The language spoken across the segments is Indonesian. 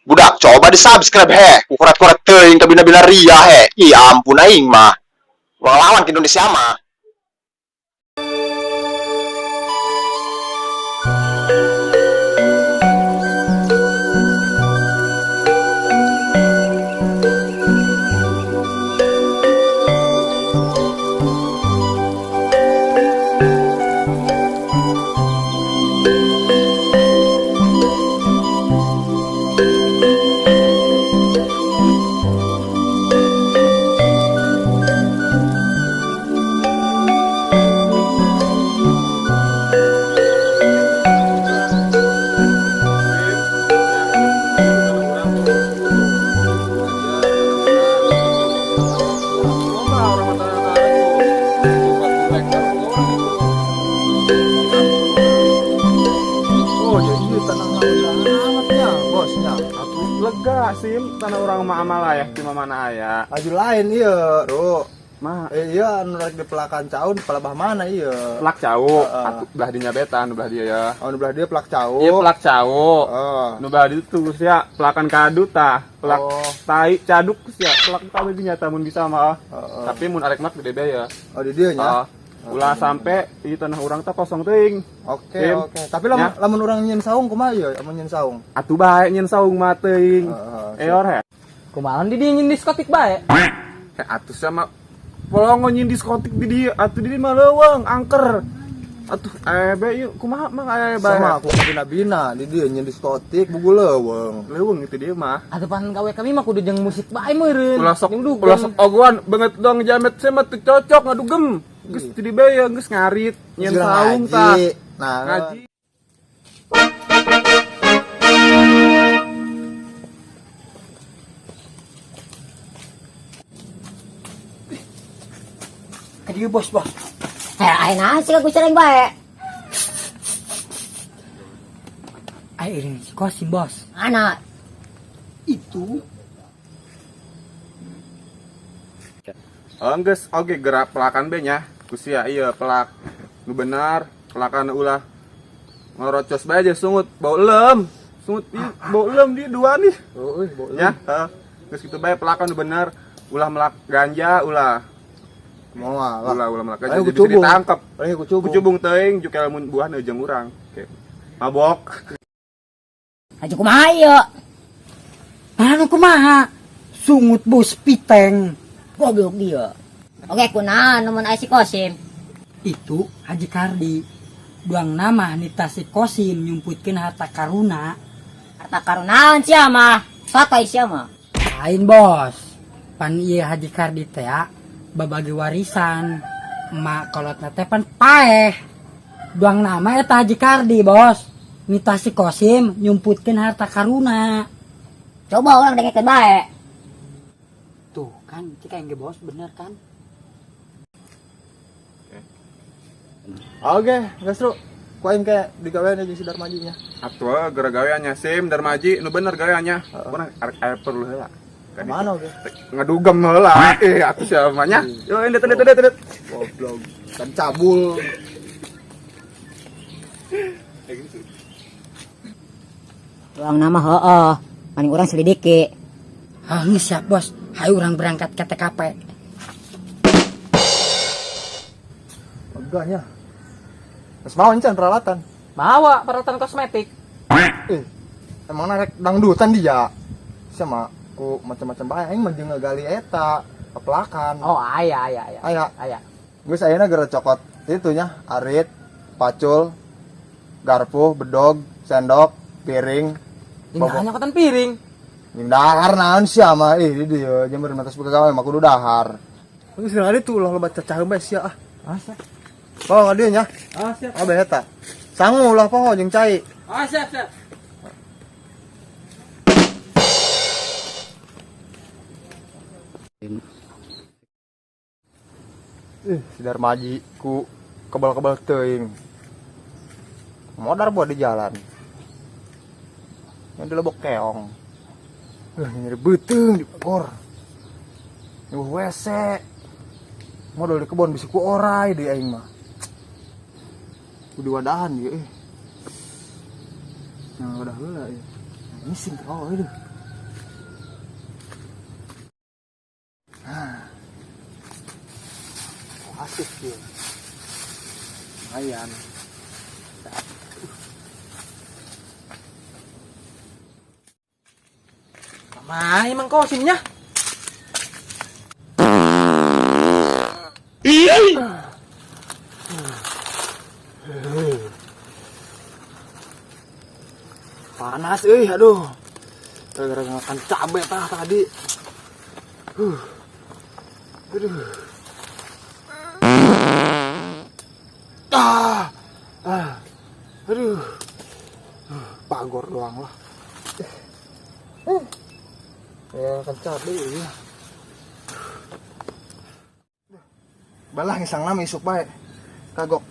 Budak coba di subscribe he, kurat-kurat teuing ke bina-bina ria he. Ih ampun aing mah. Wong lawan ke Indonesia mah. Oh jadi tanah alamatnya bosnya. Aku lega sim tanah orang mah amal ya di mana aya. Aju lain iya, Ru. Mah Iya anu rek dipelakan caun kepala bah mana iya. pelak cau, Heeh. atuh belah dinya betan belah dia ya. Anu belah dia pelak caun. Iya pelak cau. Heeh. Nu belah ditu tuh sia pelakan kadu tah, pelak Oh. tai caduk sia pelak tahu dinya mun bisa mah. Heeh. Tapi mun arek mah gede bae ya. Oh di dia nya. Ulah sampai di tanah orang teh kosong teuing. Oke, Sim. oke. Tapi lamun Ya. lamun urang nyen saung kumaha ieu? Amun nyen saung. Atuh bae nyen saung mah teuing. Heeh. Eor he. Kumaha di dieu nyin diskotik bae. Atuh sama polongo nyin diskotik di dia, atuh di dia mah leuweung angker. Atuh be ieu kumaha mang aya bae. Sama aku bina-bina di dia nyen diskotik bugu leuweung. Leuweung itu dia mah. Atuh pan gawe kami mah kudu jeung musik bae meureun. Ulah sok ogoan banget dong jamet saya mah teu cocok ngadugem. Geus teu dibaya geus ngarit nyen Geus saung ngaji. tah. Nah, Ngaji. Kadieu bos. Ayeuna sih aku sering bae. Ai ini si Kosim bos. Anak Itu Geus oge gerak pelakan be nya. Kusia ieu pelak nu benar pelakan ulah ngorocos bae aja sungut bau lem. Sungut ieu bau lem di dua nih. euy, boleh. Ya, geus kitu bae pelakan nu bener ulah melak ganja ulah Moal. ulah melak ganja Ayo jadi kucubung. bisa ditangkap. Paling kucubung. Kucubung teuing juk lamun buah jeung urang. Oke. Mabok. aja kumaha ieu? anu kumaha? Sungut bos piteng. Goblok dia. Oke kunaon mun aya si Kosim? Itu Haji Kardi. Duang nama nita si Kosim nyumputkeun harta karuna. Harta karunaon sia mah? Sakai sia mah? Lain bos. Pan ieu Haji Kardi teh babagi warisan. Emak kolot teh pan paeh. Duang nama eta Haji Kardi bos. Nita si Kosim nyumputkeun harta karuna. Coba orang dengekeun bae. Tuh kan, cika yang bos bener kan? Oke, geus Ru. Ku aing ke digawean jeung si Darmajinya. Atuh gara gaweannya sim Darmaji nu bener gaweannya. Urang arek aya perlu heula. Mana oke? Ngadugem heula. Atuh sia mah nya. Yo endet. Goblok. Kan cabul. Uang nama heueuh. Paling urang selidiki. Ah, geus siap bos. Hayu urang berangkat ke TKP. Enggaknya. Geus mau encan peralatan. Bawa peralatan kosmetik. Emang rek dangdutan dia. Sama ku macam-macam bae aing mah jeung ngegali eta kepelakan. Oh, aya. Aya. Geus ayeuna gara cokot itu nya, arit, pacul, garpu, bedog, sendok, piring. Indahnya kotan piring. Yang dahar naon sia mah di dieu jeung meureun matos pegawai mah kudu dahar. Geus ada tuh ulah loba cacah bae sia ah. Asa. Poho ka dieu nya. Ah, siap. Oh bae eta. Sangu ulah poho jeung cai. Ah, siap. Si Darmaji ku kebal-kebal teuing. Modar buat di jalan. Yang di lebok keong. Nyari beuteung di pagor. Di WC. Modal di kebon bisi ku orai di aing mah. Ku diwadahan ieu Nah, wadah heula ieu. Ngising oh itu. Lumayan. Mana emang kosimnya? Panas aduh. Gara-gara makan cabai tadi. Aduh. Aduh. Pagor doang lah. Ya makan cabai ya. Balah ngisang nama isuk bae. Kagok.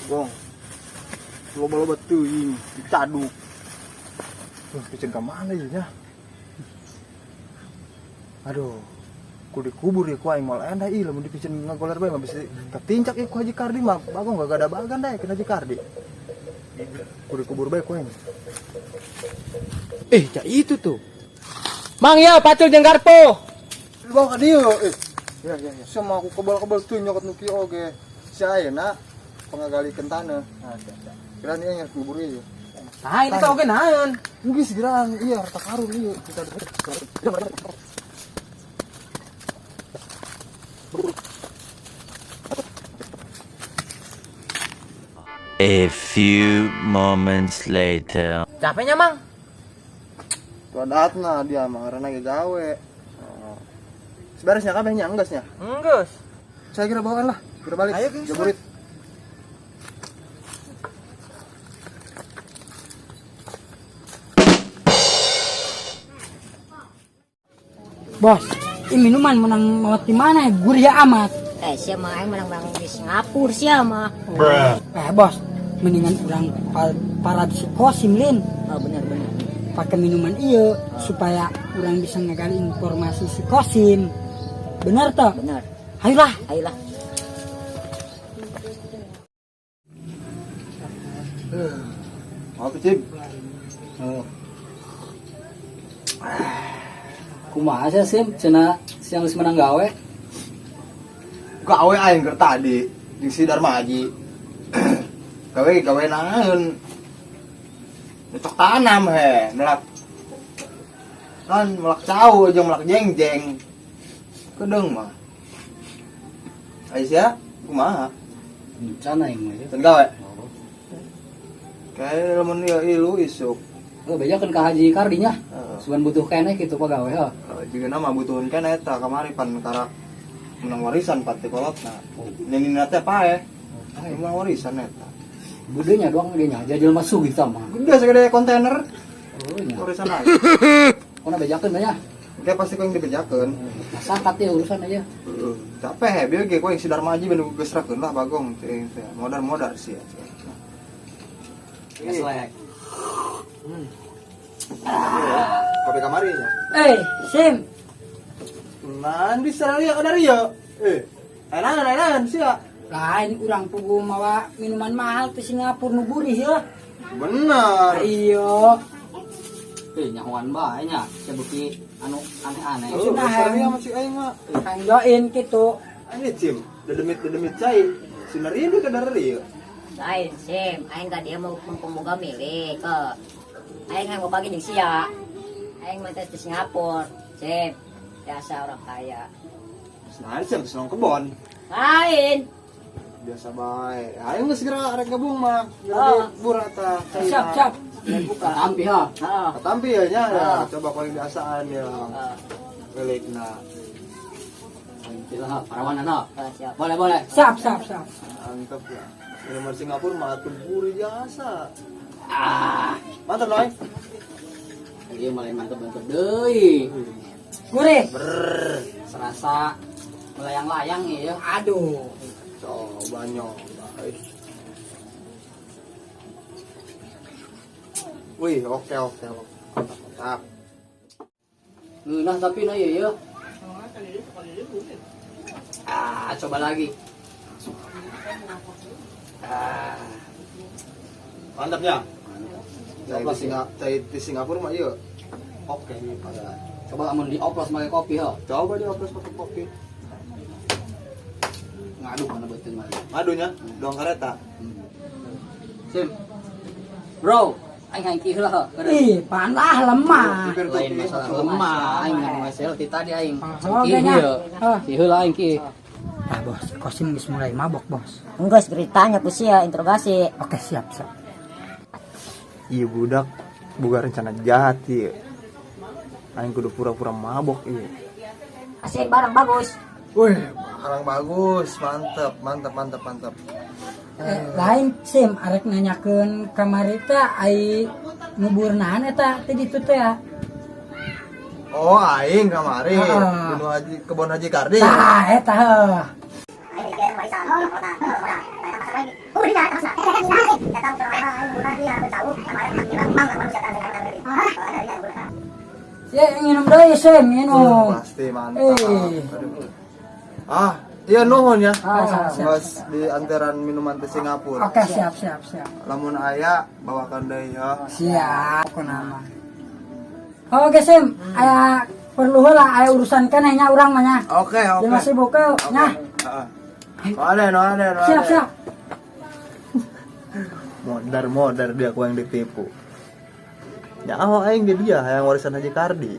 Gong. Loba-loba teuing dicaduk. Picen ka mana ya? Aduh. Ku dikubur ya ku aing mal endah ieu lamun dipicen ngagoler bae mah bisa ketincak ieu ku Haji Kardi mah bagong gak ada bagan deh kena Haji Kardi. Ku dikubur bae ku aing. Ya itu tuh. Mang ya pacul jeung garpo. Bawa ka dieu. Ya. Sama aku kebal-kebal tuh nyokot nuki oge. Si ayeuna pangagalikeun taneuh. Kira nih yang kubur ieu. Tah ini teh oge naon? Geus gerang iya harta karun ieu kita. A few moments later. Capeknya mang? Tuh adatna dia mah karena lagi gawe. Seberesnya kabehnya enggeusnya. Enggeus. Saya kira bawaan lah, kira balik. Ayo, guys. Jaburit. Bos, ini minuman menang mau di mana ya? Gurih amat. Siya mah aing menang di Singapura siya mah. Bos, mendingan orang para psikosim lin. Oh bener. Pakai minuman iyo supaya orang bisa ngegali informasi psikosim. Benar toh? Bener. Ayolah. Apa Cip? Kumaha sih Sim, cenah siang geus menang gawe. Gawe aing keur tadi jeung si Darmaji. Gawe naon? Cocok tanam melak. Kan melak cau jeung melak jengjeng. Kedeung mah. Aisyah, kumaha? Can aing mah ya. Teu gawe. Kayak lamun ieu isuk. Bejakeun ka Haji Kardinya. Sugan butuh keneh kitu pagawe heuh. Juga nama butuhin kan eta kamari pan kara menang warisan pati kolotna. Nyanyi teh pae. Menang warisan eta. Budenya doang gedenya, jajal mah sugih tah mah. Gede segede kontainer. Oh nya. Warisan aja. Kona bejakeun nya. Oke pasti kau yang dibejakeun. Masakat ya urusan aja. Capek he bieu ge kau yang si Darmaji bener gesrakeun lah bagong teh. Modar sih. Selek. Kopi kamari nya. Sim. Nan bisa lihat ada ria. Enakan sia. Lain orang pugu mawa minuman mahal ke Singapura nu gurih ya. Bener. Iyo. Nyahoan bae nya, sabuki anu aneh-aneh. Besar dia masih aing mah. Kang join gitu. Ini Cim, dedemit cai. Sinari dia kadar ria. Lain Sim, aing ka dia mau pemboga milik. Aing mau bagi jeung sia. Aing mah teh di Singapura. Sim, biasa orang kaya. Nah, Cim senang kebon. Lain. Biasa bae. Aing geus segera arek gabung mah. Oh. Jadi burata. Siap. Buka. Tampi ha. Heeh. Katampi ya nya. Coba kau yang biasaan ya. Milikna. Kita parawanan ha. Siap. Boleh. Siap. Mantap ya. Nomor Singapura mah atuh buri jasa. Mantap noy. Ieu mah mantep-mantep deui. Gurih. Serasa melayang-layang ya. Aduh. Coba nyoba. Wih, oke. Mantap. Ngeunah tapi na ya. Coba lagi. Mantap ya. Di Singapura mah ieu. Oke. Coba amun dioplos pakai kopi ha. Coba dioplos pakai kopi. ngadu mana beuteung mah. Adunya, doang kareta. Sim. Bro, aing hangki heula. Ih, panah lemah. Lain masalah lemah, aing ngan ngasel ti tadi aing. Oh, ganya. Ki heula aing ki. Ah, bos, Kosim geus mulai mabok, bos. Enggak, beritanya ku sia interogasi. Oke, siap, siap. Iya budak, boga rencana jahat ieu. Aing kudu pura-pura mabok ieu. Kasih barang bagus. Wih, barang bagus, mantap. Lain Sim, arek nanyakeun kamari teh ai nguburnahan eta teh ditu teh ya. Oh, aing kamari. Ah. Gunung Haji kebon Haji Kardi. Tah, eta heuh. Ya, minum deui Sim, minum. Pasti mantap. Eh. Aduh. Ah, iya nuhun ya. Siap. Bos di antaran minuman teh Singapura. Oke, siap. Lamun aya bawakan deui ya. Siap, kunaon. Oke Sim, aya perlu heula aya urusan kenehnya urang mah nya. Oke. Dia masih buka nya. Heeh. No ada. Siap. Modar dia ku yang ditipu. Nyaho aing dia yang warisan Haji Kardi.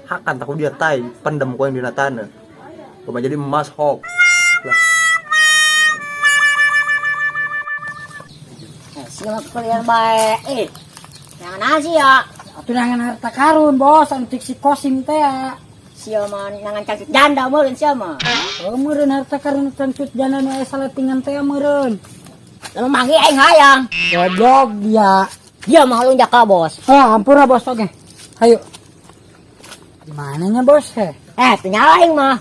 Hakan takut dia tai pendem ku yang dinatana. Cuma jadi emas hok. Lah, Siapa kalian baik? Jangan nasi ya. Atuh nangan harta karun, bos, anu tik si Kosim teh ya. Siapa jangan cantik janda meureun siapa? Oh, meureun harta karun cancut jana nu aya salatingan teh meureun. Lalu manggil aing hayang. Goblok dia. Dia mah lunjak ka bos. Ah, ampura bos oke. Hayu. Gimana nya bos he? Ternyata aing mah.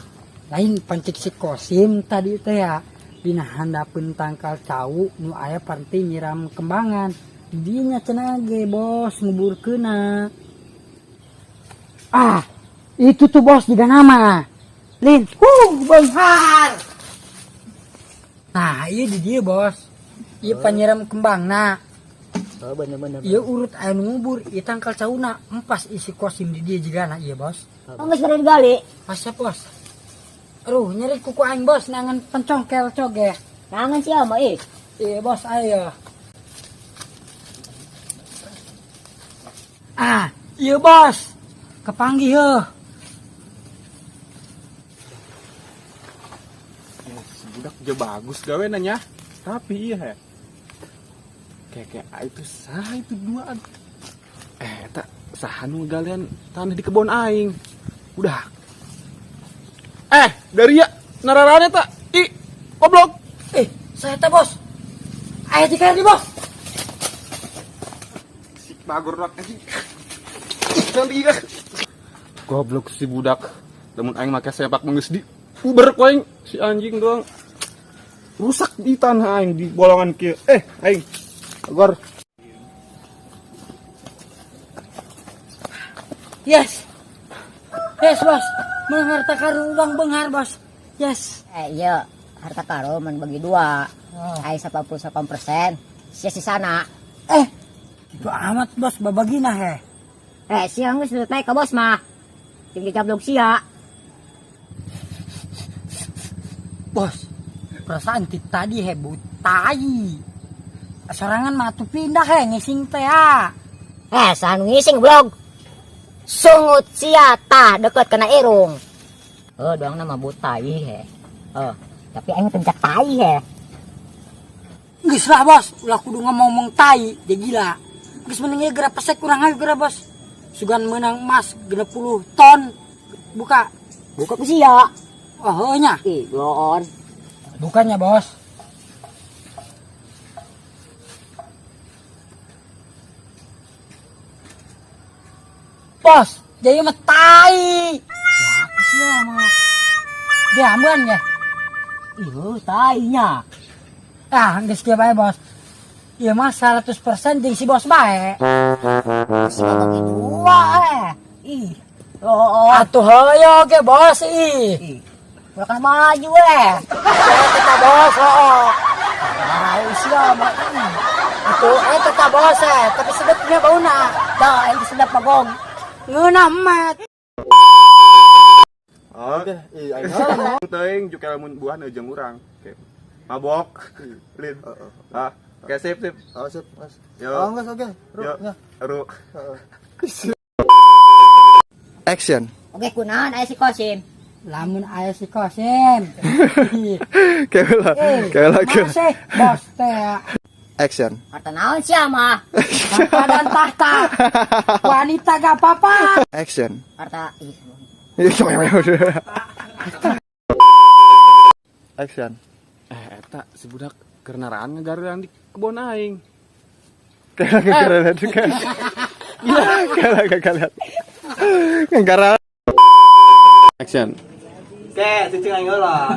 Lain pancik si Kosim tadi teh ya. Dina handapeun tangkal cau nu aya parti nyiram kembangan. Dinya cenah ge bos nguburkeuna. Ah, itu tuh bos juga nama. Lin, benghar. Nah, iya di dia bos. Iya penyiram kembang nah. Oh bener. Iya urut aya nu ngubur, ieu tangkal cauna empas isi Kosim di dia jigana iya bos. Oh geus bere digali. Asap bos. Aduh, nyeri kuku aing bos nangan pencongkel coge. Jangan siapa Iya bos ayo. Ah, iya bos. Kepanggih heuh. Budak je bagus gawe nanya. Tapi iya he. Kayak itu sah itu duaan. Tak sah nu galian tanah di kebon aing. Udah. Dari ya nararane tak. Goblok. Saya teh bos. Ayo di bos. Bagor rak anjing. Nanti iya. Goblok si budak. Lamun aing make sepak menggeus di uber ku aing si anjing doang. Rusak di tanah aing di bolongan kieu. Aing. Agor. Yes bos. Menang harta karun uang benghar bos. Yes. Iya, harta karun men bagi dua. Aing 88%, sia sisana. Itu amat bos babagina he. Sia geus selesai ka bos mah. Jeung dijablog sia. Bos, perasaan ti tadi he butai. Sorangan mah atuh pindah he ngising teh ya. Sanu ngising blog. Sungut sia tah deket kena irung. Doang nama butai he. Tapi aing pencak tai he. Geus lah bos, ulah kudu ngomong tai, dia gila. Geus mending ge geura pesek kurang aja geura bos. Sugan menang emas 60 ton. Buka Buka ku sia. oh heuh nya. Bloon. Bukannya bos. Bos, jadi mah tai. Ya apa sih mah? Diamban ya. Tainya. Geus kieu bae bos. Ieu mah 100% jeung si bos bae. Sia bagi dua Atuh heuyo ge bos ih. Udah kan maju Eta bos sia mah. Atuh eta bos tapi sedepnya bauna. Dah, ini sedap magong. Ngeunah emat. Oke. Aing teuing jukel mun buah jeung urang. Oke. Mabok. Lin. Ah, oke sip. Oh, sip, Mas. Yo. Oh, enggak, oke. Ru, Yo. nya. Ru. Action. Oke kunaon aya si Kosim. Lamun aya si Kosim. Kayak Masih bos teh ya. Action. Harta naon sia mah? Harta dan tahta. Wanita gak apa-apa. Action. Harta Action. Eta si budak kerenaraan ngagarean di kebon aing. Kalian juga. Kalian. Gara Action. Oke, cicing aing lah.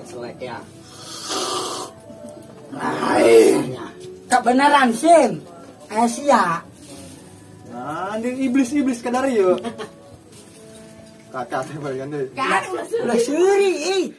Selek ya. Kebenaran Sim. Asia. Nah, anjing iblis kadari yuk. Kakak teh balikan deui. Kan ulah suri.